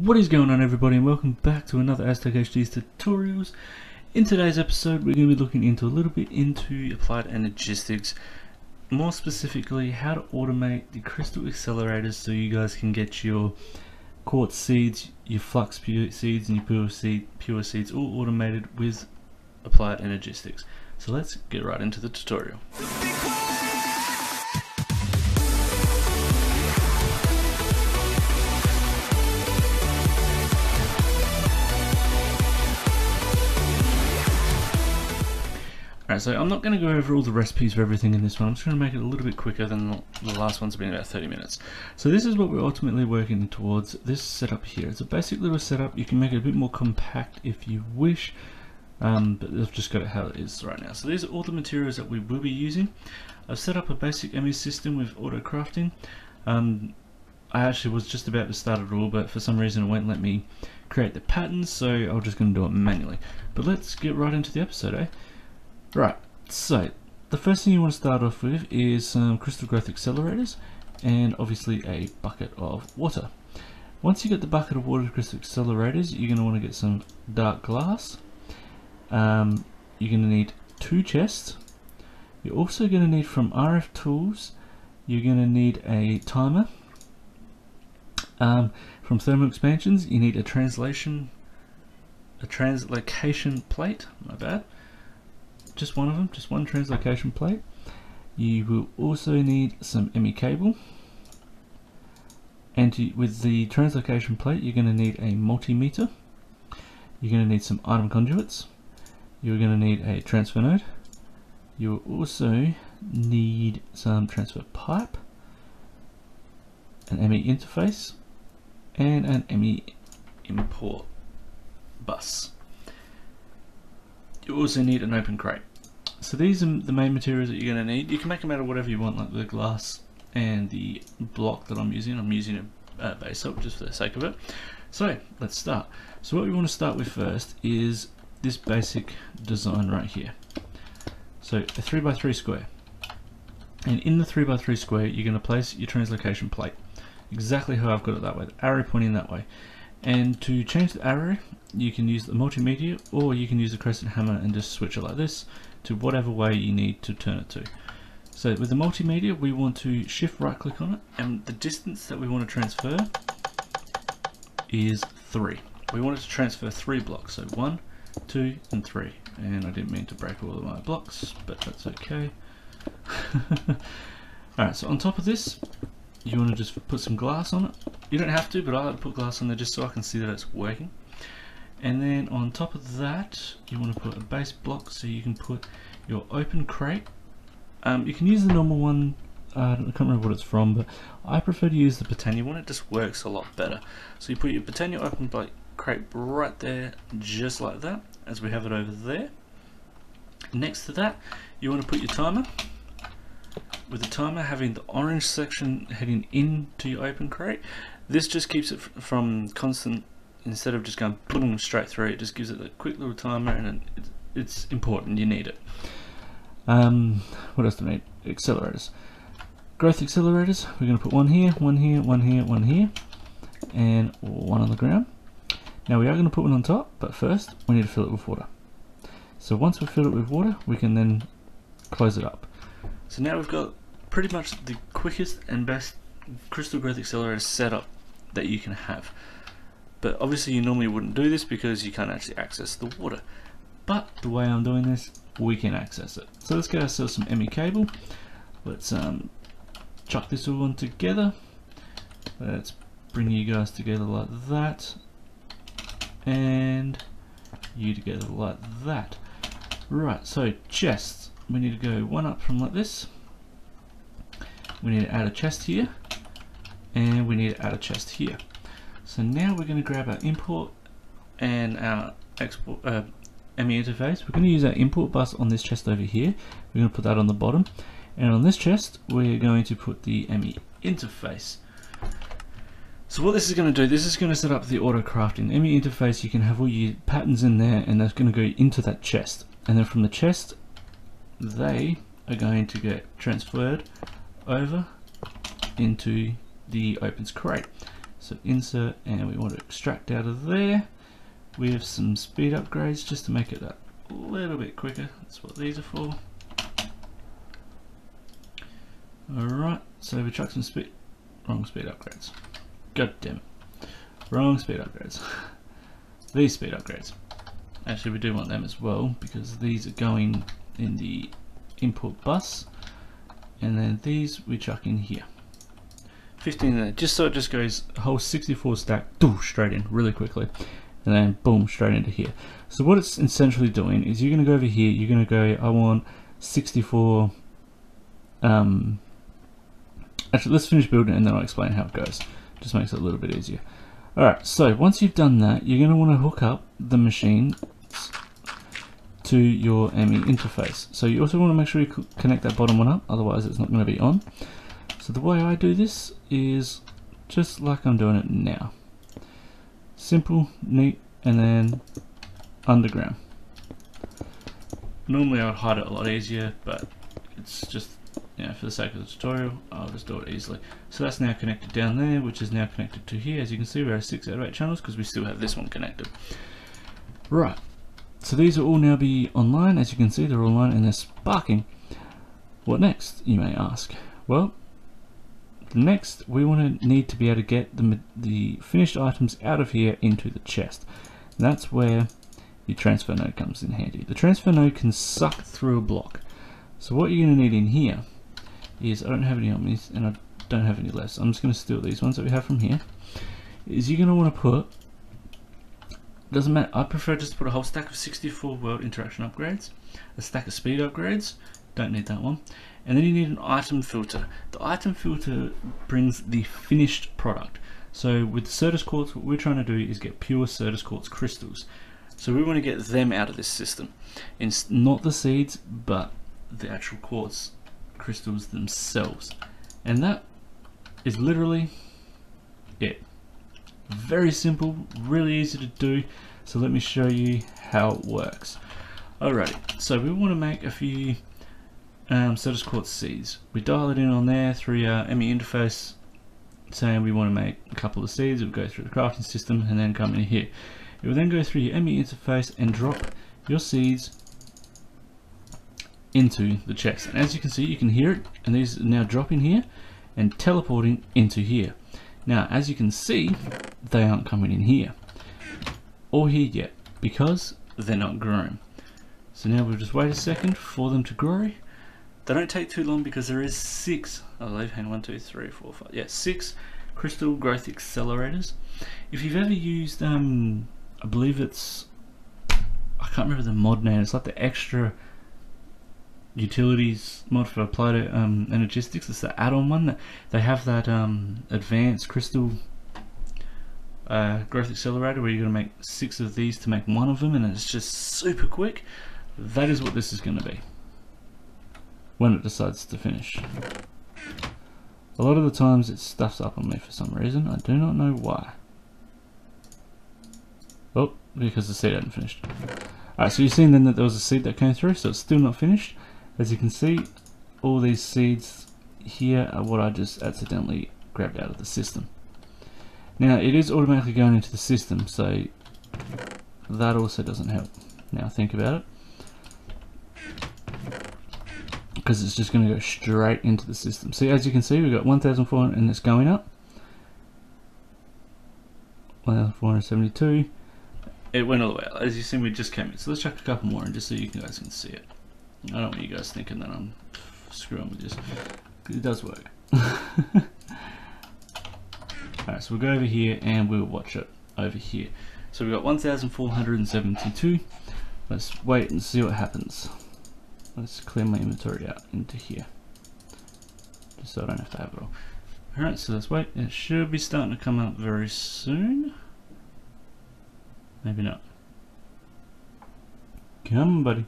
What is going on, everybody, and welcome back to another Aztec HD's tutorials. In today's episode we're going to be looking into a little bit into applied energistics, more specifically how to automate the crystal accelerators so you guys can get your quartz seeds, your flux seeds and your pure seeds all automated with applied energistics. So let's get right into the tutorial. Alright, so I'm not going to go over all the recipes for everything in this one. I'm just going to make it a little bit quicker than the last one's been, about 30 minutes. So this is what we're ultimately working towards, this setup here. It's a basic little setup. You can make it a bit more compact if you wish, but I've just got it how it is right now. So these are all the materials that we will be using. I've set up a basic ME system with auto crafting. I actually was just about to start it all, but for some reason it won't let me create the patterns, so I'm just going to do it manually. But let's get right into the episode, eh? Right, so the first thing you want to start off with is some crystal growth accelerators and obviously a bucket of water. Once you get the bucket of water crystal accelerators, you're going to want to get some dark glass. You're going to need 2 chests. You're also going to need, from RF tools, you're going to need a timer. From thermal expansions, you need a translocation plate, my bad. Just one of them, just one translocation plate. You will also need some ME cable, and with the translocation plate you're going to need a multimeter. You're going to need some item conduits. You're going to need a transfer node. You will also need some transfer pipe, an ME interface, and an ME import bus. You also need an open crate. So these are the main materials that you're going to need. You can make them out of whatever you want, like the glass and the block that I'm using. I'm using a base up just for the sake of it. So let's start. So what we want to start with first is this basic design right here. So a 3x3 square. And in the 3x3 square you're going to place your translocation plate. Exactly how I've got it that way, the arrow pointing that way. And to change the arrow, you can use the multimedia, or you can use the crescent hammer and just switch it like this to whatever way you need to turn it to. So with the multimedia, we want to shift right click on it, and the distance that we want to transfer is 3. We want it to transfer 3 blocks, so 1, 2 and 3. And I didn't mean to break all of my blocks, but that's okay. Alright, so on top of this, you want to just put some glass on it. You don't have to, but I like to put glass on there just so I can see that it's working. And then on top of that, you want to put a base block so you can put your open crate. You can use the normal one, I can't remember what it's from, but I prefer to use the Britannia one. It just works a lot better. So you put your Britannia open crate right there, just like that, as we have it over there. Next to that, you want to put your timer. With the timer having the orange section heading into your open crate, this just keeps it from constant, instead of just going boom straight through, it just gives it a quick little timer, and it's important, you need it. What else do we need? Accelerators. Growth accelerators, we're going to put one here, one here, one here, one here, and one on the ground. Now we are going to put one on top, but first we need to fill it with water. So once we fill it with water, we can then close it up. So now we've got pretty much the quickest and best crystal growth accelerator setup that you can have. But obviously you normally wouldn't do this because you can't actually access the water. But the way I'm doing this, we can access it. So let's get ourselves some ME cable. Let's chuck this all on together. Let's bring you guys together like that. And you together like that. Right, so chests. We need to go one up from like this. We need to add a chest here, and we need to add a chest here. So now we're going to grab our import and our export ME interface. We're going to use our import bus on this chest over here. We're going to put that on the bottom, and on this chest we're going to put the ME interface. So what this is going to do, this is going to set up the auto crafting. ME interface, you can have all your patterns in there, and that's going to go into that chest, and then from the chest they are going to get transferred over into the opens crate. So insert, and we want to extract out of there. We have some speed upgrades just to make it a little bit quicker. That's what these are for. Alright, so we chuck some speed, wrong speed upgrades. God damn it. Wrong speed upgrades. These speed upgrades. Actually, we do want them as well because these are going in the input bus. And then these we chuck in here. 15 there, just so it just goes a whole 64 stack straight in really quickly. And then boom, straight into here. So what it's essentially doing is you're going to go over here, you're going to go, I want 64, actually let's finish building and then I'll explain how it goes. Just makes it a little bit easier. Alright, so once you've done that, you're going to want to hook up the machine to your ME interface. So you also want to make sure you connect that bottom one up, otherwise it's not going to be on. So the way I do this is just like I'm doing it now. Simple, neat, and then underground. Normally I would hide it a lot easier, but it's just, you know, for the sake of the tutorial, I'll just do it easily. So that's now connected down there, which is now connected to here. As you can see, we have 6 out of 8 channels because we still have this one connected. Right, so these will all now be online. As you can see, they're online and they're sparking. What next, you may ask? Well, next we need to be able to get the finished items out of here into the chest. And that's where the transfer node comes in handy. The transfer node can suck through a block. So what you're going to need in here is, I don't have any on me and I don't have any left, so I'm just going to steal these ones that we have from here. Is you're going to want to put, doesn't matter, I prefer just to put a whole stack of 64 world interaction upgrades, a stack of speed upgrades, don't need that one. And then you need an item filter. The item filter brings the finished product. So with the Certus quartz, what we're trying to do is get pure Certus quartz crystals. So we want to get them out of this system. It's not the seeds, but the actual quartz crystals themselves. And that is literally it. Very simple, really easy to do. So let me show you how it works. Alrighty, so we want to make a few Certus quartz seeds. We dial it in on there through our ME interface, saying we want to make a couple of seeds. It will go through the crafting system and then come in here. It will then go through your ME interface and drop your seeds into the chest. And as you can see, you can hear it, and these are now dropping here and teleporting into here. Now, as you can see, they aren't coming in here or here yet because they're not grown. So now we'll just wait a second for them to grow. They don't take too long because there is 6, I believe, hang on, 1, 2, 3, 4, 5, yeah, 6 crystal growth accelerators. If you've ever used, I believe it's, I can't remember the mod name, it's like the extra utilities mod for Applied Energistics. It's the add-on one that they have, that advanced crystal growth accelerator where you're going to make 6 of these to make 1 of them, and it's just super quick. That is what this is going to be when it decides to finish. A lot of the times it stuffs up on me for some reason. I do not know why. Oh, because the seed hadn't finished. Alright, so you've seen then that there was a seed that came through, so it's still not finished. As you can see, all these seeds here are what I just accidentally grabbed out of the system. Now, it is automatically going into the system, so that also doesn't help. Now think about it. Because it's just going to go straight into the system. See, as you can see, we've got 1,400 and it's going up. 1,472. It went all the way out. As you see, we just came in. So let's chuck a couple more in just so you guys can see it. I don't want you guys thinking that I'm screwing with this. It does work. Alright, so we'll go over here and we'll watch it over here. So we've got 1,472. Let's wait and see what happens. Let's clear my inventory out into here, just so I don't have to have it all. Alright, so let's wait. It should be starting to come up very soon. Maybe not. Come on, buddy.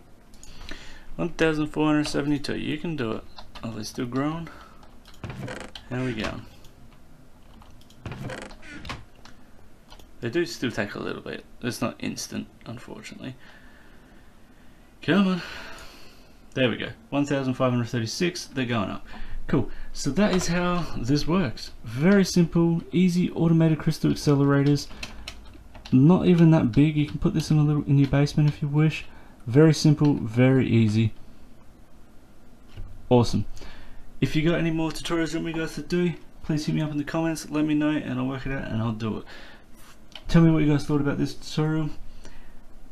1,472. You can do it. Are they still growing? How are we going? They do still take a little bit. It's not instant, unfortunately. Come on. There we go. 1,536. They're going up. Cool, so that is how this works. Very simple, easy automated crystal accelerators. Not even that big. You can put this in your basement if you wish. Very simple, very easy. Awesome. If you got any more tutorials you want me guys to do, please hit me up in the comments, let me know, and I'll work it out and I'll do it. Tell me what you guys thought about this tutorial.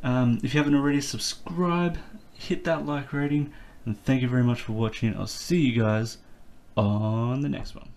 If you haven't already, subscribe, hit that like rating, and thank you very much for watching. I'll see you guys on the next one.